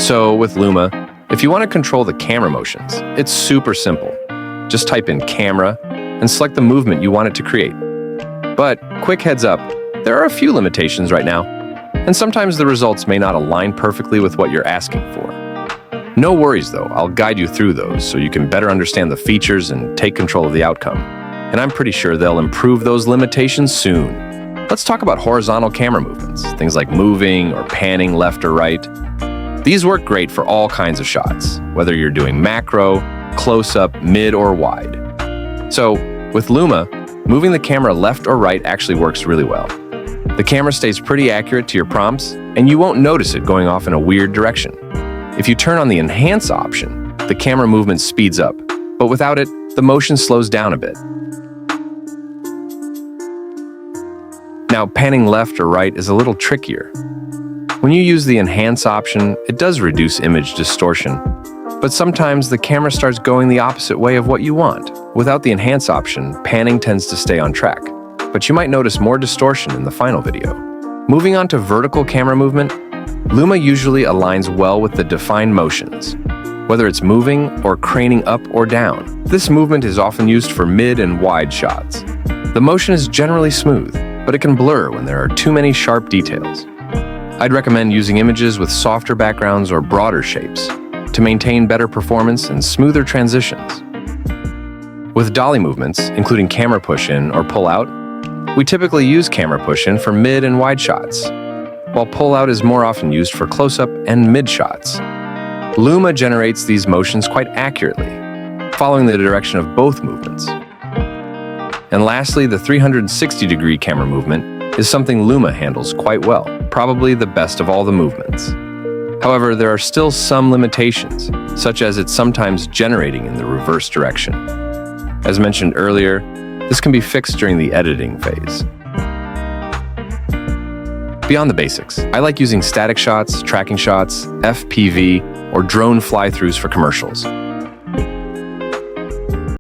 So with Luma, if you want to control the camera motions, it's super simple. Just type in camera and select the movement you want it to create. But quick heads up, there are a few limitations right now, and sometimes the results may not align perfectly with what you're asking for. No worries though, I'll guide you through those so you can better understand the features and take control of the outcome. And I'm pretty sure they'll improve those limitations soon. Let's talk about horizontal camera movements, things like moving or panning left or right. These work great for all kinds of shots, whether you're doing macro, close-up, mid, or wide. So, with Luma, moving the camera left or right actually works really well. The camera stays pretty accurate to your prompts, and you won't notice it going off in a weird direction. If you turn on the Enhance option, the camera movement speeds up, but without it, the motion slows down a bit. Now, panning left or right is a little trickier. When you use the Enhance option, it does reduce image distortion, but sometimes the camera starts going the opposite way of what you want. Without the Enhance option, panning tends to stay on track, but you might notice more distortion in the final video. Moving on to vertical camera movement, Luma usually aligns well with the defined motions, whether it's moving or craning up or down. This movement is often used for mid and wide shots. The motion is generally smooth, but it can blur when there are too many sharp details. I'd recommend using images with softer backgrounds or broader shapes to maintain better performance and smoother transitions. With dolly movements, including camera push-in or pull-out, we typically use camera push-in for mid and wide shots, while pull-out is more often used for close-up and mid shots. Luma generates these motions quite accurately, following the direction of both movements. And lastly, the 360-degree camera movement is something Luma handles quite well, probably the best of all the movements. However, there are still some limitations, such as it's sometimes generating in the reverse direction. As mentioned earlier, this can be fixed during the editing phase. Beyond the basics, I like using static shots, tracking shots, FPV, or drone fly-throughs for commercials.